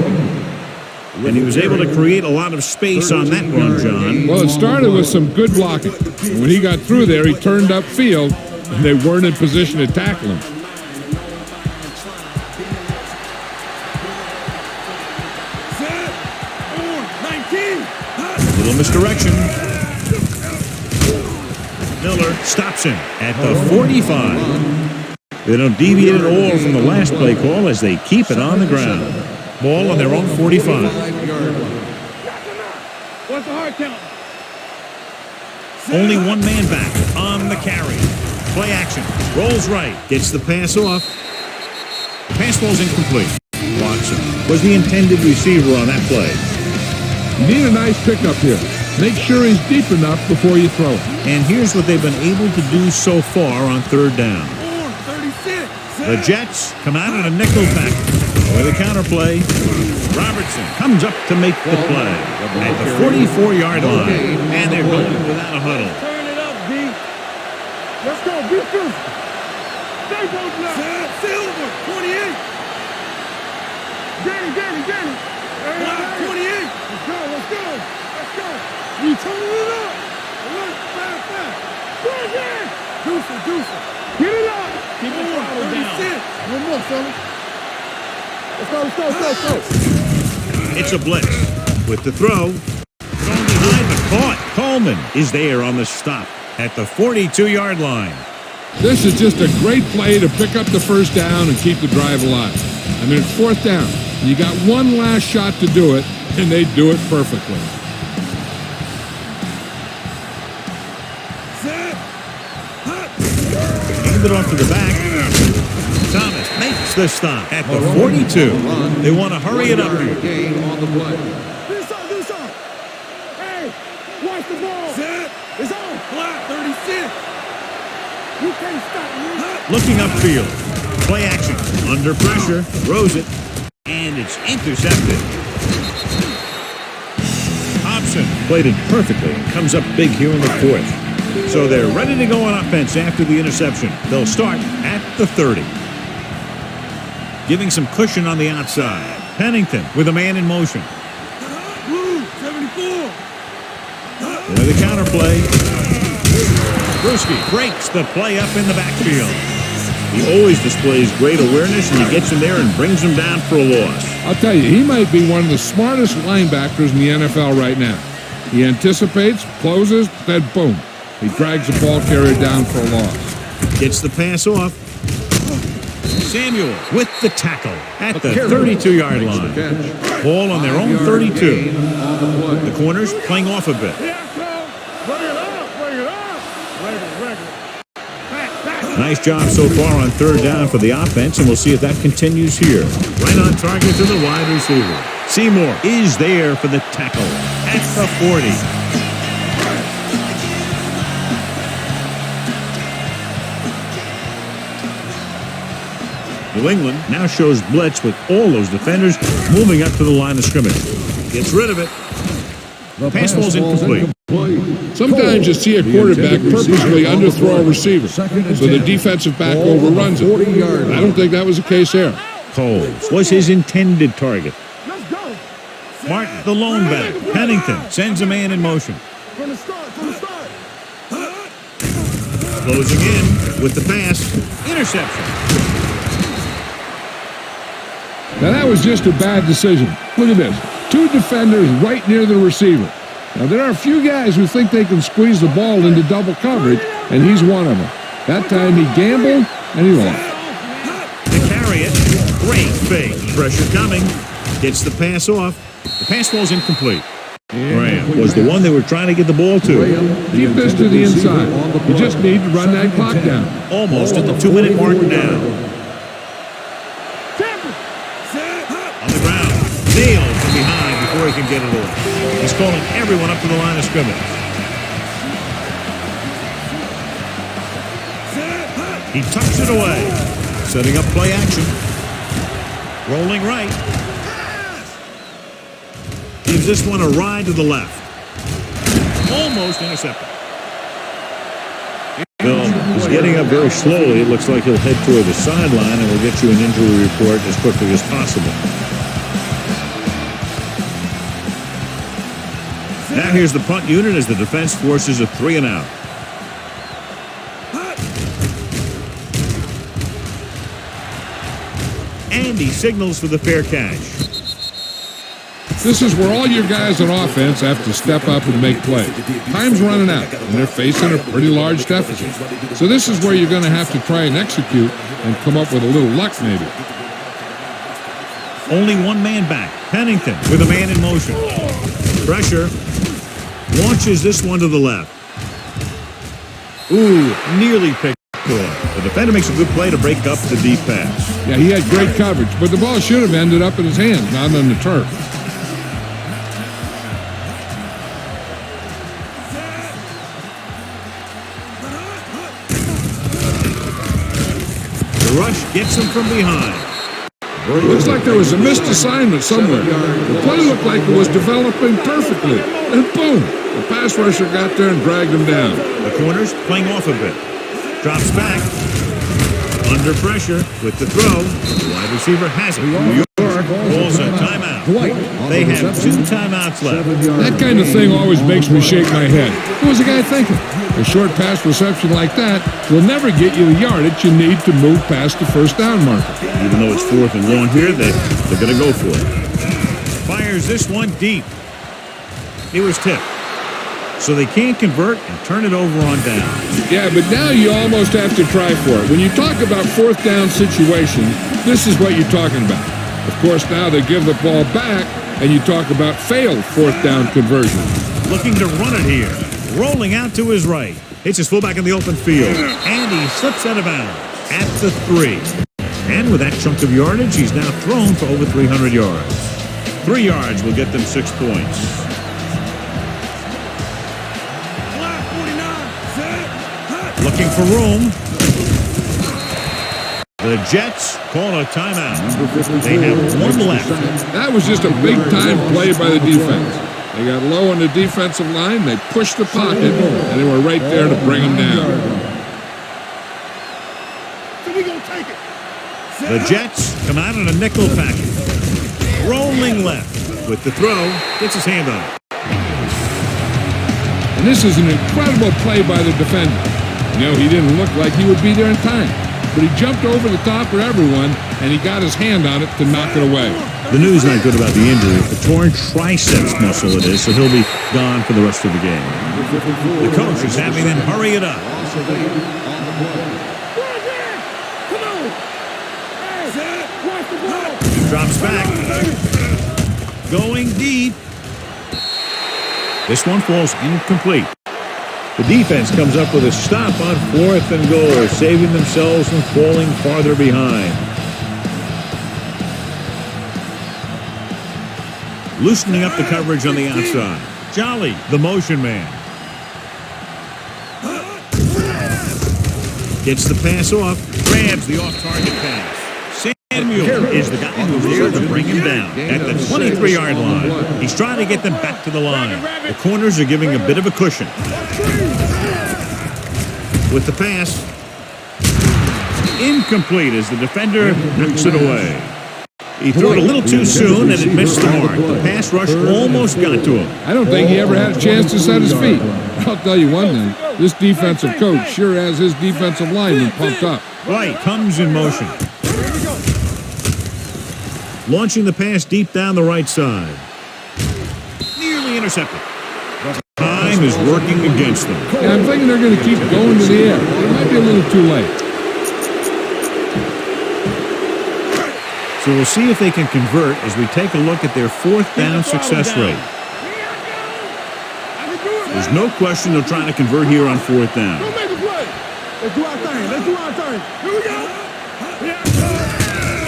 And he was able to create a lot of space on that run, John. Well, it started with some good blocking. And when he got through there, he turned upfield, and they weren't in position to tackle him. Little misdirection. Miller stops him at the 45. They don't deviate at all from the last play call as they keep it on the ground. Ball on their own 45. What's the hard count? Only one man back on the carry. Play action. Rolls right. Gets the pass off. Pass ball's incomplete. Watson was the intended receiver on that play. You need a nice pickup here. Make sure he's deep enough before you throw it. And here's what they've been able to do so far on 3rd down. 36. The Jets come out in a nickel package. With a counterplay, Robertson comes up to make the play at the 44-yard line, and they're going without a huddle. Turn it up, D. Let's go. Be good. Stay both now. Silver, 28. Danny. 28. Let's go. We turn it up. Look, fast. Bring it. Deuce. Get it up. Keep the throttle down. One more, fella. Let's go. It's a blitz. With the throw, thrown behind but caught. Coleman is there on the stop at the 42-yard line. This is just a great play to pick up the first down and keep the drive alive. I mean, it's fourth down. You got one last shot to do it, and they do it perfectly. Hand it off to the back. Thomas makes the stop at the 42. They want to hurry it up here. Gain on the play. Do something. Hey, watch the ball. Set. It's on. Flat 36. You can't stop me. Looking upfield. Play action. Under pressure. Throws it. And it's intercepted. Hobson played it perfectly and comes up big here in the fourth. So they're ready to go on offense after the interception. They'll start at the 30. Giving some cushion on the outside. Pennington with a man in motion. 74. With a counterplay. Brewski breaks the play up in the backfield. He always displays great awareness, and he gets him there and brings him down for a loss. I'll tell you, he might be one of the smartest linebackers in the NFL right now. He anticipates, closes, then boom. He drags the ball carrier down for a loss. Gets the pass off. Samuel with the tackle at the 32-yard line. Ball on their own 32. The corners playing off a bit. Bring it up. Nice job so far on third down for the offense, and we'll see if that continues here. Right on target to the wide receiver. Seymour is there for the tackle at the 40. New England now shows blitz with all those defenders moving up to the line of scrimmage. Gets rid of it. The pass ball's incomplete. Sometimes you see a quarterback purposely underthrow a receiver, so the defensive back overruns it. I don't think that was the case there. Coles was his intended target. Let's go. Martin, the lone back. Pennington sends a man in motion. From the start. Closing in with the pass. Interception. Now that was just a bad decision. Look at this. Two defenders right near the receiver. Now there are a few guys who think they can squeeze the ball into double coverage, and he's one of them. That time he gambled, and he lost. To carry it. Great fake. Pressure coming. Gets the pass off. The pass ball's incomplete. Graham was the one they were trying to get the ball to. Keep this to the inside. You just need to run that clock down. Almost at the 2-minute mark now. On the ground. Nailed from behind before he can get it away. He's calling everyone up to the line of scrimmage. He tucks it away. Setting up play action. Rolling right. Gives this one a ride to the left. Almost intercepted. Bill is getting up very slowly. It looks like he'll head toward the sideline, and we'll get you an injury report as quickly as possible. Now here's the punt unit as the defense forces a 3-and-out. And he signals for the fair catch. This is where all your guys on offense have to step up and make plays. Time's running out, and they're facing a pretty large deficit. So this is where you're going to have to try and execute and come up with a little luck, maybe. Only one man back. Pennington with a man in motion. Pressure. Launches this one to the left. Ooh, nearly picked off. The defender makes a good play to break up the deep pass. Yeah, he had great coverage, but the ball should have ended up in his hands, not on the turf. The rush gets him from behind. Looks like there was a missed assignment somewhere. The play looked like it was developing perfectly. And boom, the pass rusher got there and dragged him down. The corner's playing off a bit. Drops back. Under pressure with the throw. The wide receiver has it. New York calls a timeout. They have 2 timeouts left. That kind of thing always makes me shake my head. What was the guy thinking? A short pass reception like that will never get you the yardage you need to move past the first down marker. Even though it's 4th and long here, they're going to go for it. Fires this one deep. It was tipped. So they can't convert and turn it over on down. Yeah, but now you almost have to try for it. When you talk about fourth down situations, this is what you're talking about. Of course, now they give the ball back, and you talk about failed fourth down conversion. Looking to run it here. Rolling out to his right. Hits his fullback in the open field. And he slips out of bounds at the 3. And with that chunk of yardage, he's now thrown for over 300 yards. 3 yards will get them 6 points. Looking for room. The Jets call a timeout. They have 1 left. That was just a big-time play by the defense. They got low on the defensive line, they pushed the pocket, and they were right there to bring him down. The Jets come out in a nickel package. Rolling left. With the throw, gets his hand on it. And this is an incredible play by the defender. You know, he didn't look like he would be there in time, but he jumped over the top of everyone, and he got his hand on it to knock it away. The news not good about the injury. The torn triceps muscle it is, so he'll be gone for the rest of the game. The coach is having them hurry it up. He drops back. Going deep. This one falls incomplete. The defense comes up with a stop on 4th and goal, saving themselves from falling farther behind. Loosening up the coverage on the outside. Jolly, the motion man. Gets the pass off, grabs the off-target pass. Samuel is the guy who's there to bring him down at the 23-yard line. He's trying to get them back to the line. The corners are giving a bit of a cushion. With the pass, incomplete as the defender knocks it away. He threw it a little too soon and it missed the mark. The pass rush almost got to him. I don't think he ever had a chance to set his feet. I'll tell you one thing, this defensive coach sure has his defensive lineman pumped up. Right, comes in motion. Launching the pass deep down the right side. Nearly intercepted. Time is working against them. Yeah, I'm thinking they're going to keep going to the air. It might be a little too late. So we'll see if they can convert as we take a look at their 4th down success rate. There's no question they're trying to convert here on 4th down. Let's do our thing. Let's do our thing. Here we go.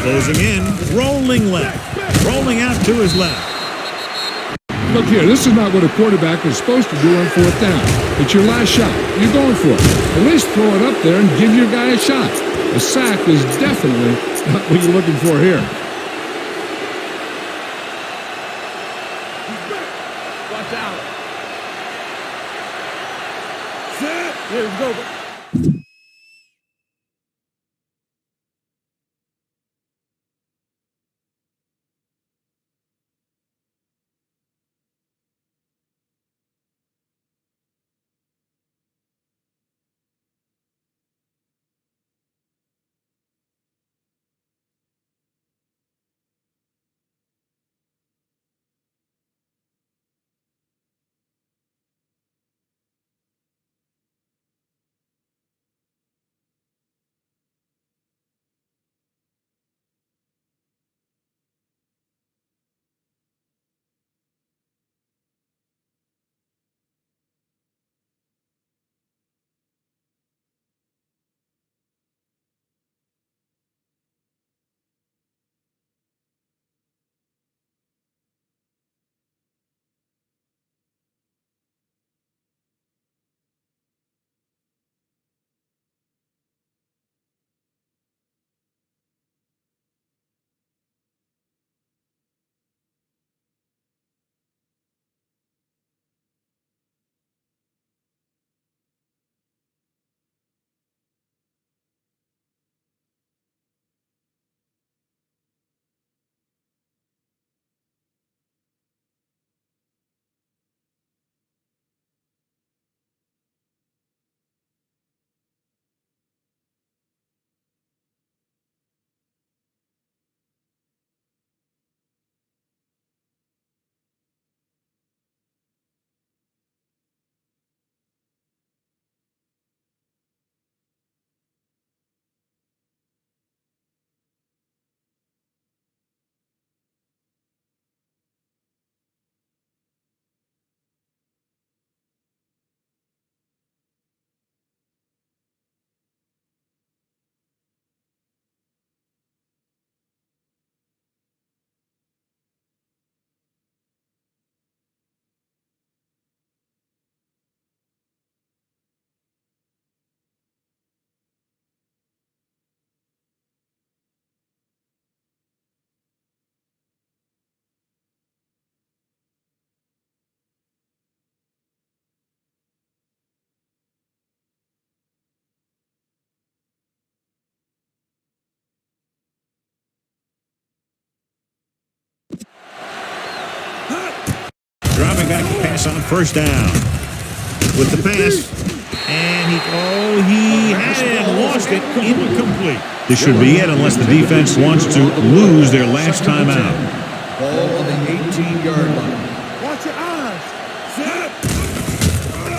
Closing in, rolling left. Rolling out to his left. Look here, this is not what a quarterback is supposed to do on 4th down. It's your last shot. You're going for it. At least throw it up there and give your guy a shot. A sack is definitely not what you're looking for here. Watch out. Set. Here we go. pass on first down. With the pass. And he had it and lost it. Incomplete. This should be it unless the defense wants to lose their last time out. Ball on the 18-yard line. Watch your eyes.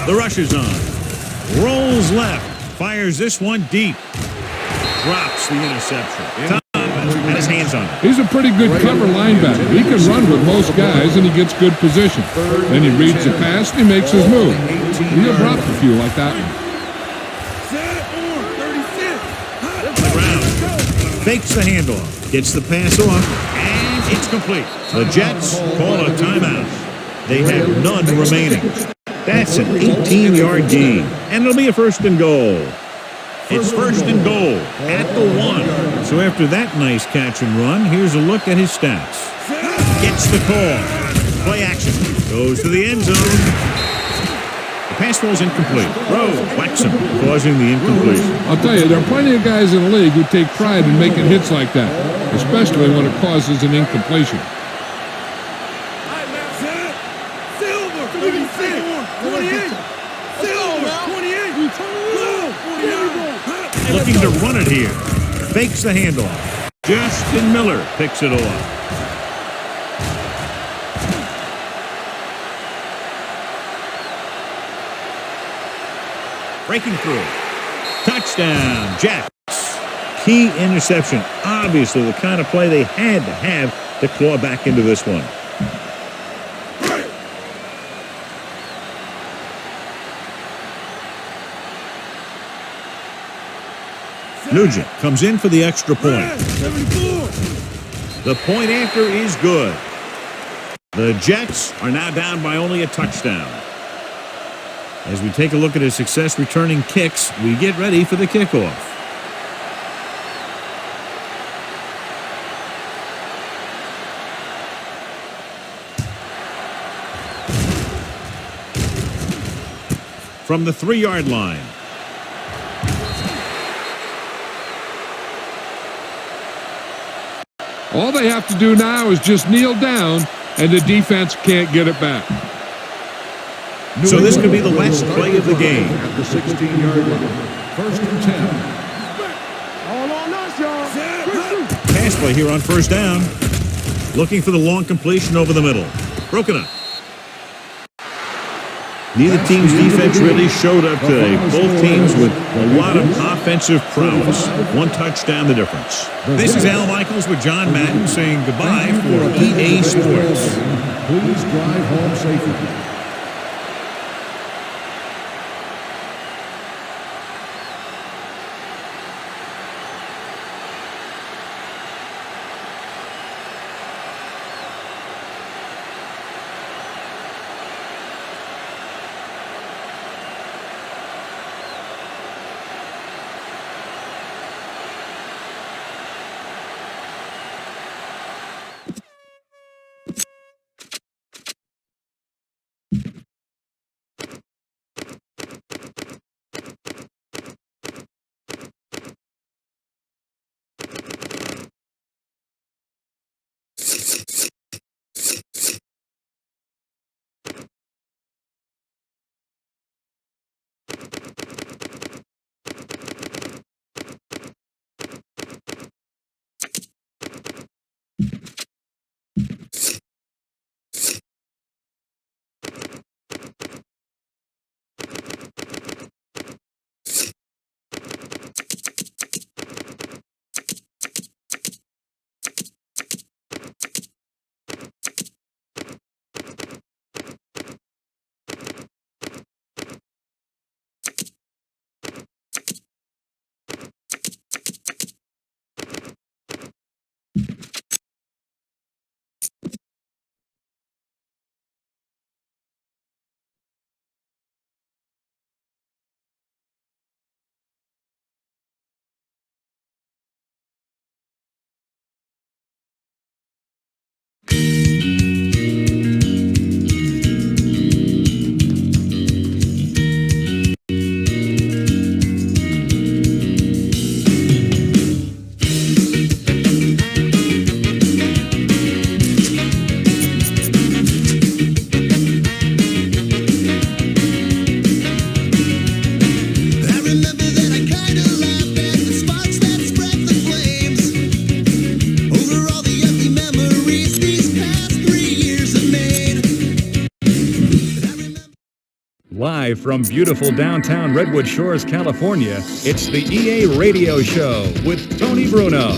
The rush is on. Rolls left. Fires this one deep. Drops the interception. Thomas had his hands on it. He's a pretty good cover linebacker. He can run with most guys, and he gets good position. Then he reads the pass, and he makes his move. He'll drop a few like that one. Fakes the handoff, gets the pass off, and it's complete. The Jets call a timeout. They have none remaining. That's an 18-yard gain, and it'll be a first and goal. It's first and goal at the 1. So after that nice catch and run, here's a look at his stats. Gets the call. Play action. Goes to the end zone. The pass falls incomplete. Rowe whacks him, causing the incompletion. I'll tell you, there are plenty of guys in the league who take pride in making hits like that, especially when it causes an incompletion. Silver, 26, 28. Silver, 28. Looking to run it here. Fakes the handoff. Justin Miller picks it off. Breaking through. Touchdown, Jets. Key interception. Obviously the kind of play they had to have to claw back into this one. Nugent comes in for the extra point. 74. The point after is good. The Jets are now down by only a touchdown. As we take a look at his success returning kicks, we get ready for the kickoff. From the 3-yard line. All they have to do now is just kneel down, and the defense can't get it back. So this could be the last play of the game. At the 16-yard line. First and 10. All on us, y'all. Pass play here on first down. Looking for the long completion over the middle. Broken up. Neither team's defense really showed up today. Both teams with a lot of offensive prowess. One touchdown the difference. This is Al Michaels with John Madden saying goodbye for EA Sports. Please drive home safely. Live from beautiful downtown Redwood Shores, California, it's the EA Radio Show with Tony Bruno.